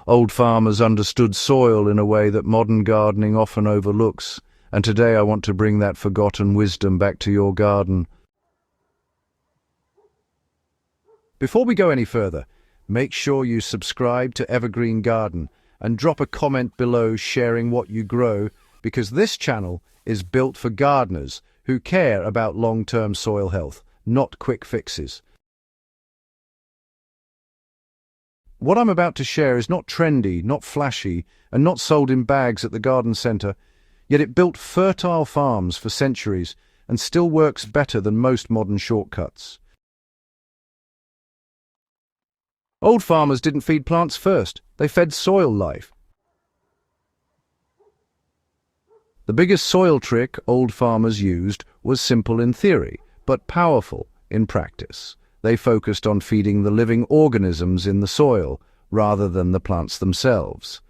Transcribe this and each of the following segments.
Old farmers understood soil in a way that modern gardening often overlooks, and today I want to bring that forgotten wisdom back to your garden. Before we go any further, make sure you subscribe to Evergreen Garden and drop a comment below sharing what you grow, because this channel is built for gardeners who care about long-term soil health, not quick fixes. What I'm about to share is not trendy, not flashy, and not sold in bags at the garden centre, yet it built fertile farms for centuries and still works better than most modern shortcuts. Old farmers didn't feed plants first, they fed soil life. The biggest soil trick old farmers used was simple in theory, but powerful in practice. They focused on feeding the living organisms in the soil, rather than the plants themselves.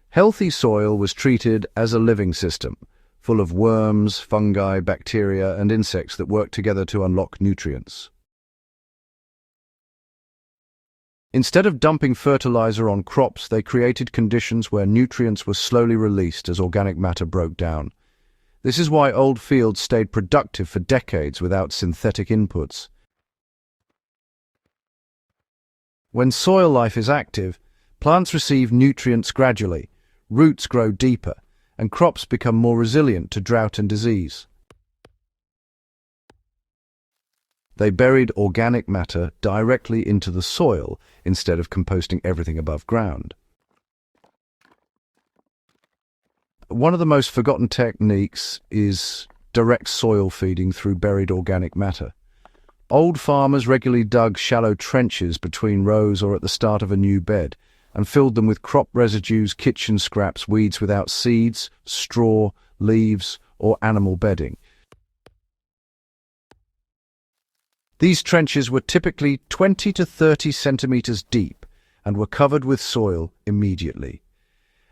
Healthy soil was treated as a living system, full of worms, fungi, bacteria, and insects that work together to unlock nutrients. Instead of dumping fertilizer on crops, they created conditions where nutrients were slowly released as organic matter broke down. This is why old fields stayed productive for decades without synthetic inputs. When soil life is active, plants receive nutrients gradually, roots grow deeper, and crops become more resilient to drought and disease. They buried organic matter directly into the soil instead of composting everything above ground. One of the most forgotten techniques is direct soil feeding through buried organic matter. Old farmers regularly dug shallow trenches between rows or at the start of a new bed and filled them with crop residues, kitchen scraps, weeds without seeds, straw, leaves, or animal bedding. These trenches were typically 20 to 30 centimeters deep and were covered with soil immediately.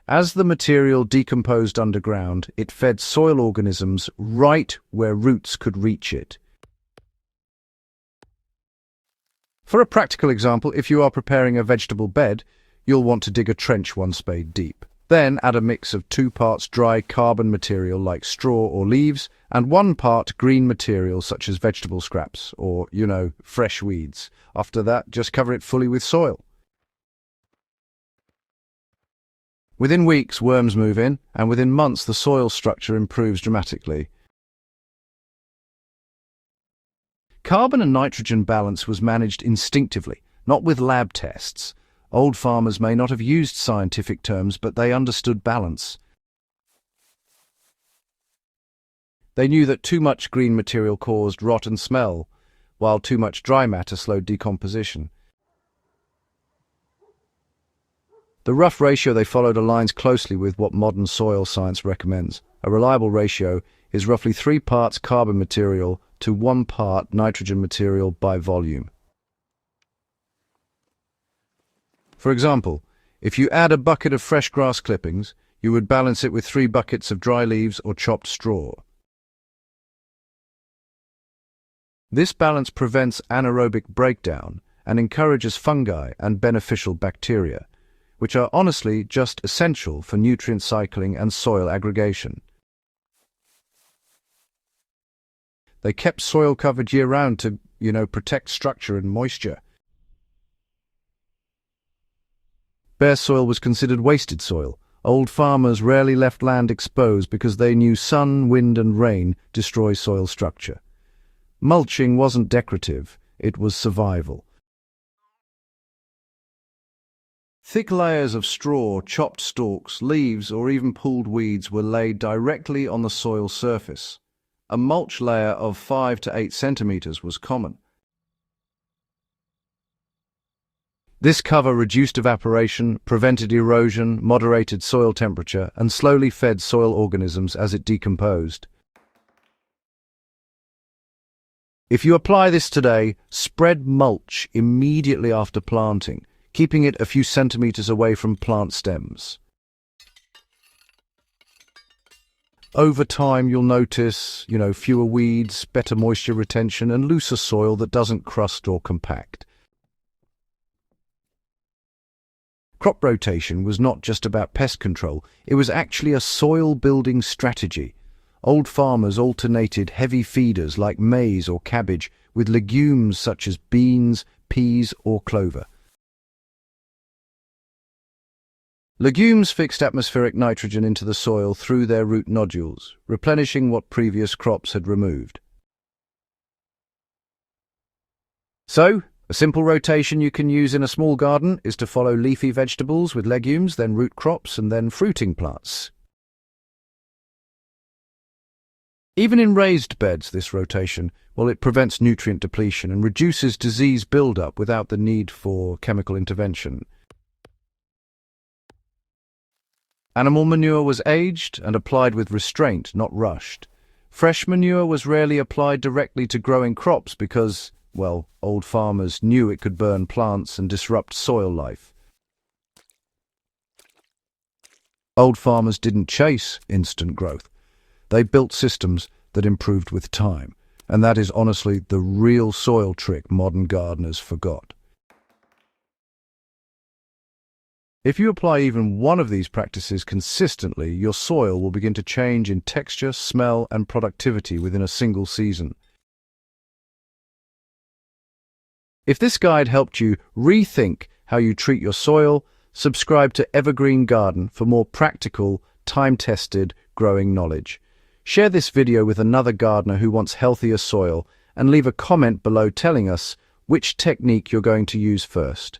As the material decomposed underground, it fed soil organisms right where roots could reach it. For a practical example, if you are preparing a vegetable bed, you'll want to dig a trench 1 spade deep. Then add a mix of 2 parts dry carbon material like straw or leaves and 1 part green material such as vegetable scraps or, fresh weeds. After that, just cover it fully with soil. Within weeks, worms move in, and within months, the soil structure improves dramatically. Carbon and nitrogen balance was managed instinctively, not with lab tests. Old farmers may not have used scientific terms, but they understood balance. They knew that too much green material caused rot and smell, while too much dry matter slowed decomposition. The rough ratio they followed aligns closely with what modern soil science recommends. A reliable ratio is roughly 3 parts carbon material to 1 part nitrogen material by volume. For example, if you add a bucket of fresh grass clippings, you would balance it with 3 buckets of dry leaves or chopped straw. This balance prevents anaerobic breakdown and encourages fungi and beneficial bacteria, which are honestly just essential for nutrient cycling and soil aggregation. They kept soil covered year-round to, protect structure and moisture. Bare soil was considered wasted soil. Old farmers rarely left land exposed because they knew sun, wind, and rain destroy soil structure. Mulching wasn't decorative, it was survival. Thick layers of straw, chopped stalks, leaves, or even pulled weeds were laid directly on the soil surface. A mulch layer of 5 to 8 centimeters was common. This cover reduced evaporation, prevented erosion, moderated soil temperature, and slowly fed soil organisms as it decomposed. If you apply this today, spread mulch immediately after planting, keeping it a few centimeters away from plant stems. Over time, you'll notice, fewer weeds, better moisture retention, and looser soil that doesn't crust or compact. Crop rotation was not just about pest control, it was actually a soil-building strategy. Old farmers alternated heavy feeders like maize or cabbage with legumes such as beans, peas, or clover. Legumes fixed atmospheric nitrogen into the soil through their root nodules, replenishing what previous crops had removed. So, a simple rotation you can use in a small garden is to follow leafy vegetables with legumes, then root crops, and then fruiting plants. Even in raised beds, this rotation, well, it prevents nutrient depletion and reduces disease buildup without the need for chemical intervention. Animal manure was aged and applied with restraint, not rushed. Fresh manure was rarely applied directly to growing crops because, well, old farmers knew it could burn plants and disrupt soil life. Old farmers didn't chase instant growth. They built systems that improved with time, and that is honestly the real soil trick modern gardeners forgot. If you apply even one of these practices consistently, your soil will begin to change in texture, smell, and productivity within a single season. If this guide helped you rethink how you treat your soil, subscribe to Evergreen Garden for more practical, time-tested growing knowledge. Share this video with another gardener who wants healthier soil and leave a comment below telling us which technique you're going to use first.